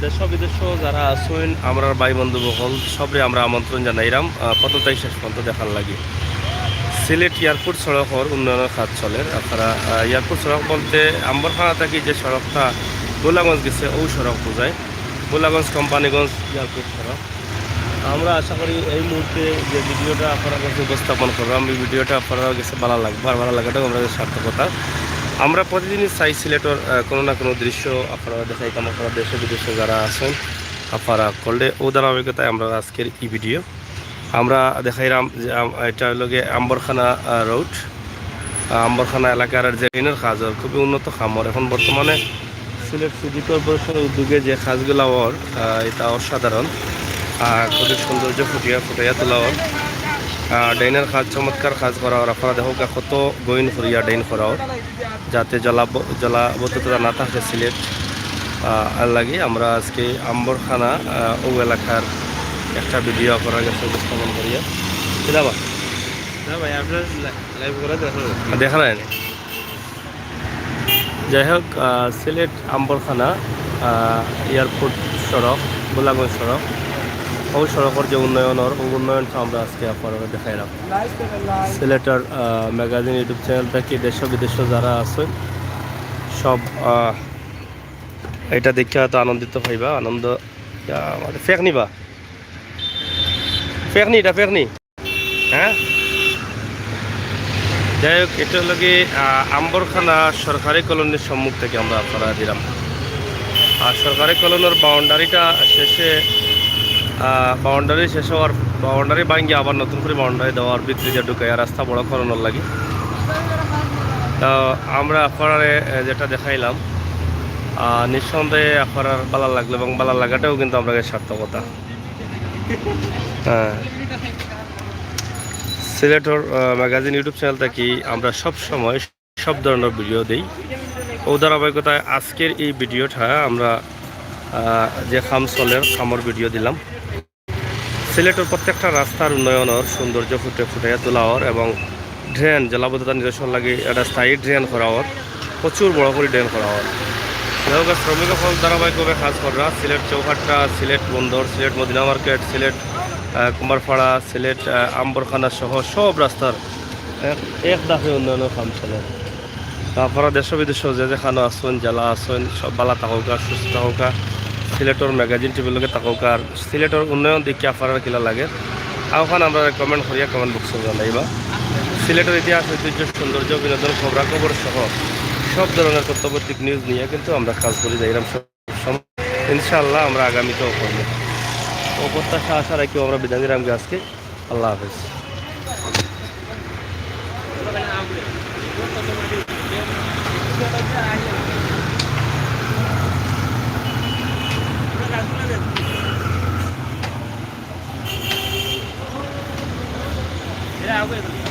দেশ বিদেশ যারা আছেন আমরা ভাই বন্ধু বহল সবরে আমরা আমন্ত্রণ জানাইলাম প্রথম তাই শেষ পর্যন্ত দেখার লাগে। সিলেট এয়ারপোর্ট সড়কের উন্নয়নের কাজ চলে। আপনারা এয়ারপোর্ট সড়ক বলতে আম্বরখানা থাকি যে সড়কটা গোলাগঞ্জ গেছে ওই সড়ক বোঝায়, গোলাগঞ্জ কোম্পানিগঞ্জ এয়ারপোর্ট সড়ক। আমরা আশা করি এই মুহূর্তে যে ভিডিওটা আপনার কাছে উপস্থাপন করলাম এই ভিডিওটা আপনার কাছে ভালো লাগবে, আর ভালো লাগাটাও আমাদের সার্থকতা। আমরা প্রতিদিনই চাই সিলেটের কোনো না কোনো দৃশ্য আপনারা দেখাইতাম। আপনারা দেশে বিদেশে যারা আছেন আপনারা করলে ও ধারাবাহিকতায় আমরা আজকের এই ভিডিও আমরা দেখাইলাম যে এটা হলো গিয়ে আম্বরখানা রোড, আম্বরখানা এলাকার যে ট্রেনের কাজ খুবই উন্নত খামর। এখন বর্তমানে সিলেট সিটি কর্পোরেশনের উদ্যোগে যে কাজগুলো ওর এটা অসাধারণ, খুবই সৌন্দর্য ফুটাইয়া তোলা ওর ডাইনের কাজ চমৎকার কাজ করা ওর। আপনারা দেখো কত গইন করিয়া ডাইন করা ওর, যাতে জলাবদ্ধতা না থাকে সিলেট আর লাগে। আমরা আজকে আম্বরখানা ও এলাকার একটা ভিডিও করার কাছে উপস্থাপন করিয়া দাবা ভাই আপনার লাইভ করে দেখা নাই। যাই হোক, সিলেট আম্বরখানা এয়ারপোর্ট সড়ক গোলাগঞ্জ সড়ক ওই সড়কের যে উন্নয়নের উন্নয়নটা আমরা আজকে আপনারা দেখাইলাম। সিলেটের ম্যাগাজিন ইউটিউব চ্যানেল থেকে দেশ বিদেশ যারা আছে সব এটা দেখে হয়তো আনন্দিত হইবা। আনন্দ ফেক নিবা, ফেকনি এটা ফেকনি। হ্যাঁ, যাই হোক, এটা হলো কি আম্বরখানা সরকারি কলোনির সম্মুখ থেকে আমরা আপনারা দিলাম। আর সরকারি কলোনির বাউন্ডারিটা শেষে হওয়ার বাউন্ডারি ভাঙ্গি আবার নতুন করে বাউন্ডারি দেওয়ার ভিতরে ঢুকাই রাস্তা বড় করানোর লাগে। তো আমরা আপনারা যেটা দেখাইলাম নিঃসন্দেহে আপনার ভালো লাগলো এবং ভালো লাগাটাও কিন্তু আমরা সার্থকতা। হ্যাঁ, সিলেটের ম্যাগাজিন ইউটিউব চ্যানেল থেকে আমরা সব সময় সব ধরনের ভিডিও দিই। ও ধারাবাহিকতায় আজকের এই ভিডিওটা আমরা যে খামসলের খামর ভিডিও দিলাম। সিলেটের প্রত্যেকটা রাস্তার উন্নয়নের সৌন্দর্য ফুটাইয়া তোলাওয়ার এবং ড্রেন জলাবদ্ধতা নিরসন লাগে একটা স্থায়ী ড্রেন করাওয়ার, প্রচুর বড় করে ড্রেন করাওয়ার। যেহেতু শ্রমিক ফল ধারাবাহিকভাবে কাজ করা সিলেট চৌহাট্টা, সিলেট বন্দর, সিলেট মদিনা মার্কেট, সিলেট কুমারপাড়া, সিলেট আম্বরখানা সহ সব রাস্তার এক দাফে উন্নয়নের কাম চলে। আপনারা দেশ বিদেশ যে যেখানে আসুন জেলা আসুন সব বালা থাকুকা, সুস্থ থাকুকা, সিলেটের ম্যাগাজিন টিভিলকে থাকুকা। আর সিলেটের উন্নয়ন দেখে আপনারা কিলা লাগে ওখানে আমরা কমেন্ট করিয়া কমেন্ট বক্সে জানাইবা। সিলেটের ইতিহাস, ঐতিহ্য, সৌন্দর্য, বিনোদন, খবরাখবর সহ সব ধরনের কর্তব্যিক নিউজ নিয়ে কিন্তু আমরা কাজ করে যাইলাম সব সময়। ইনশাআল্লাহ আমরা আগামীতেও করবো ও প্রত্যাশা আশা রাখিও আমরা বিদায় দিলাম আজকে। আল্লাহ হাফেজ। Yeah,